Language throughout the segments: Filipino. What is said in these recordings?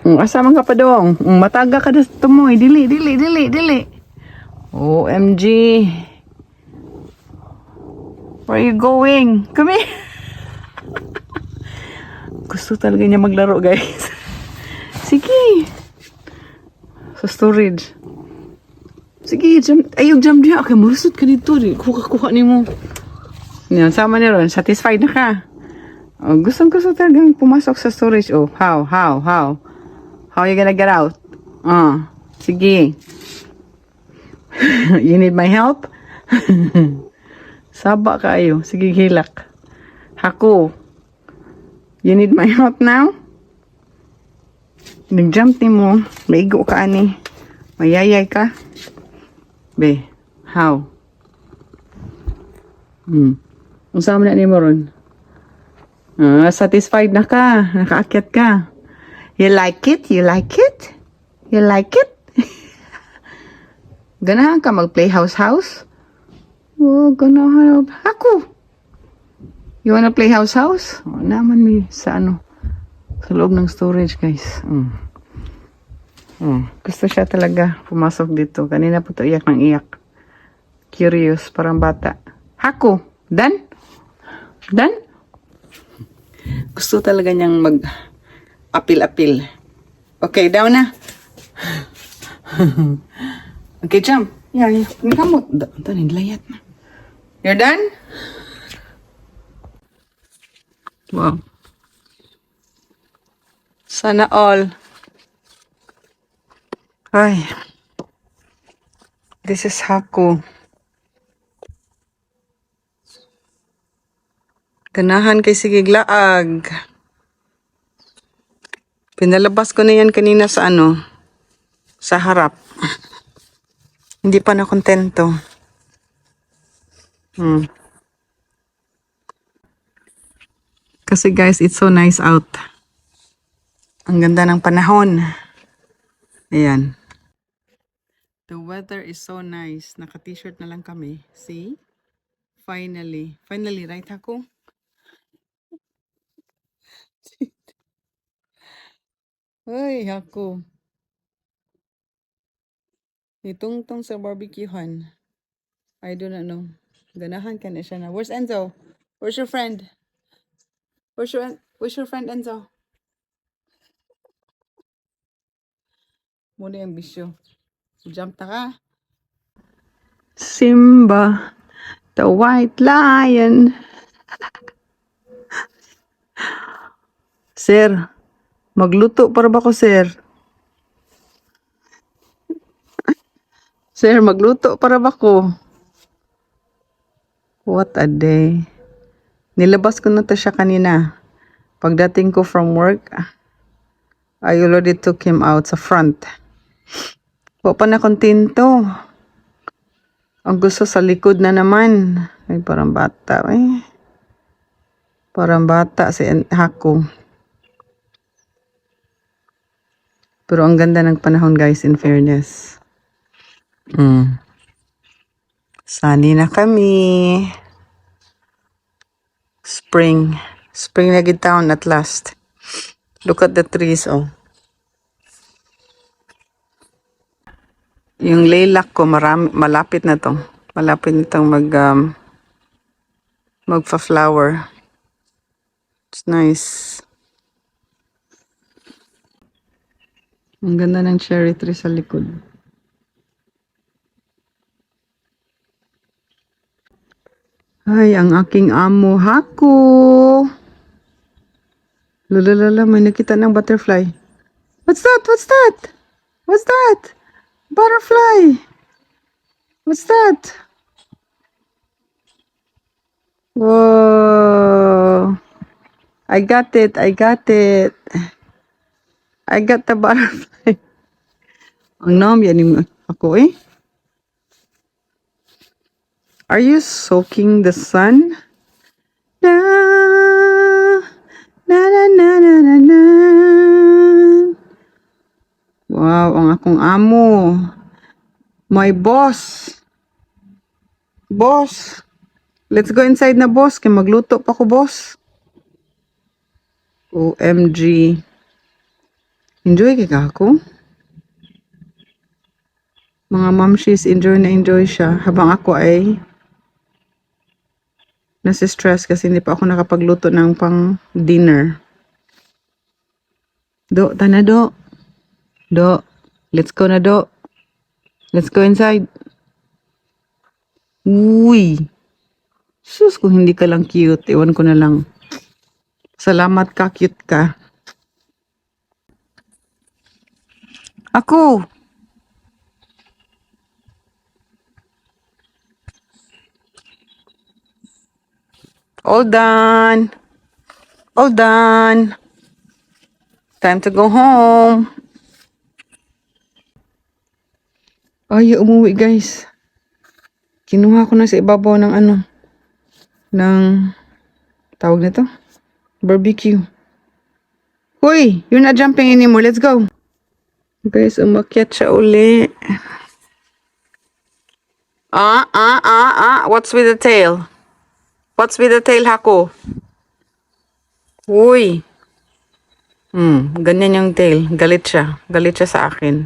Asa man ka pa dong? Mataga ka na tumoy. Dili. OMG. Where are you going? Come here. Gusto talaga niya maglaro, guys. Sige. Sa storage. Sige, jump. Ayaw, jump diya. Okay, marusot ka dito. Kuha ni mo. Yan, sama niya ron. Satisfied na ka. Oh, gusto talagang pumasok sa storage. Oh, how? How are you gonna get out? Sige. You need my help? Saba kayo. Sige, hilak. Hako. You need my help now? Nag-jump ni mo. Maigo ka ani. Mayayay ka. Be, how? Ang sama na ni mo ron. Satisfied na ka. Nakaakyat ka. You like it? Ganahan ka mag-play house? Oh, ganahan. Ako. You wanna play house? Naman mi sa sa loob ng storage, guys. Gusto siya talaga pumasok dito. Kanina po to iyak ng iyak. Curious, parang bata. Hako, done? Gusto talaga niyang mag-apil. Okay, down na. Okay, jump. Yeah. Kamot. Dali, layat na. You're done? Wow. Sana all. Ay. This is Hako. Ganahan kay sige glaag. Pinalabas ko na yan kanina sa sa harap. Hindi pa na kontento. Kasi guys, it's so nice out. Ang ganda ng panahon. Ayan. The weather is so nice. Naka-t-shirt na lang kami. See? Finally, right ako? Ay, ako. Itungtong sa barbecuehan. I do not know. Ganahan ka na siya na. Where's Enzo? Where's your friend? Where's your friend Enzo? Muna yung bisyo. Jump na ka. Simba, the white lion. Sir, magluto para ba ko, sir? Sir, magluto para ba ko? What a day. Nilabas ko na to siya kanina. Pagdating ko from work, I already took him out sa front. Wa pa na kontento. Ang gusto sa likod na naman. Ay, parang bata. Parang bata si Hako. Pero ang ganda ng panahon, guys, in fairness. Sunny na kami. Spring na gitown at last. Look at the trees, oh. Yung lilac ko, malapit na to. Malapit nitong magfa-flower. It's nice. Ang ganda ng cherry tree sa likod. Ay, ang aking amo, Hako. Lulalala, may nakita ng butterfly. What's that? Butterfly. What's that? Whoa. I got it. I got the butterfly. Ang nam yan yung ako eh. Are you soaking the sun? Na, na, na, na, na, na, na. Wow, ang akong amo. My boss. Boss. Let's go inside na, boss. Kaya magluto pa ko, boss. OMG. Enjoy kay ka ako. Mga mamshis, enjoy na enjoy siya. Habang ako ay nasa stress kasi hindi pa ako nakapagluto ng pang dinner. Do, tana do. Do, let's go na do. Let's go inside. Uy. Sus, kung hindi ka lang cute, iwan ko na lang. Salamat ka, cute ka. Ako. All done. All done. Time to go home. Ay, umuwi guys. Kinuha ko na sa ibabaw ng ano. Ng tawag nito. Barbecue. Hoy, you're not jumping anymore. Let's go. Guys, umakyat siya uli. What's with the tail? What's with the tail, Hako? Uy. Ganyan yung tail. Galit siya. Galit siya sa akin.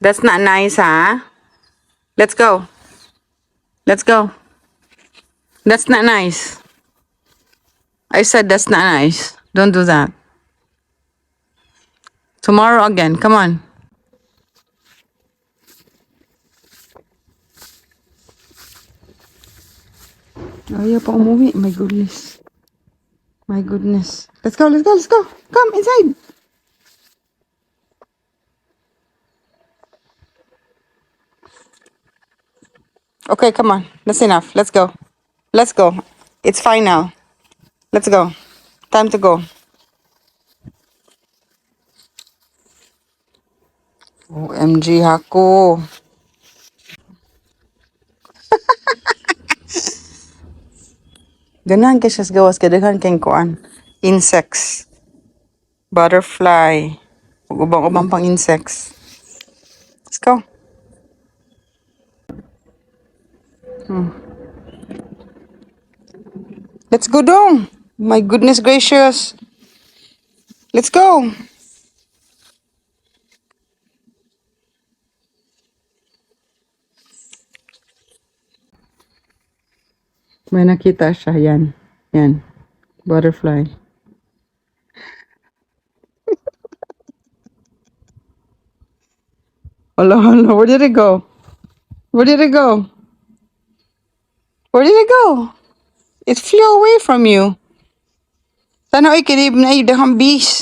That's not nice, ha? Let's go. Let's go. That's not nice. I said that's not nice. Don't do that. Tomorrow again. Come on. Ayaw pa umuwi. My goodness. My goodness. Let's go, let's go, let's go. Come inside. Okay, come on. That's enough. Let's go. Let's go. It's fine now. Let's go. Time to go. OMG, Hako. Ganahan ka siya sa gawas. Kadaghan kayong kuan. Insects. Butterfly. Ubang-ubang pang insects. Let's go. Let's go dong. My goodness gracious. Let's go. May nakita siya. Yan. Yan. Butterfly. Hello, hello. Where did it go? Where did it go? Where did it go? It flew away from you. Sana ay kinib na idahang bees.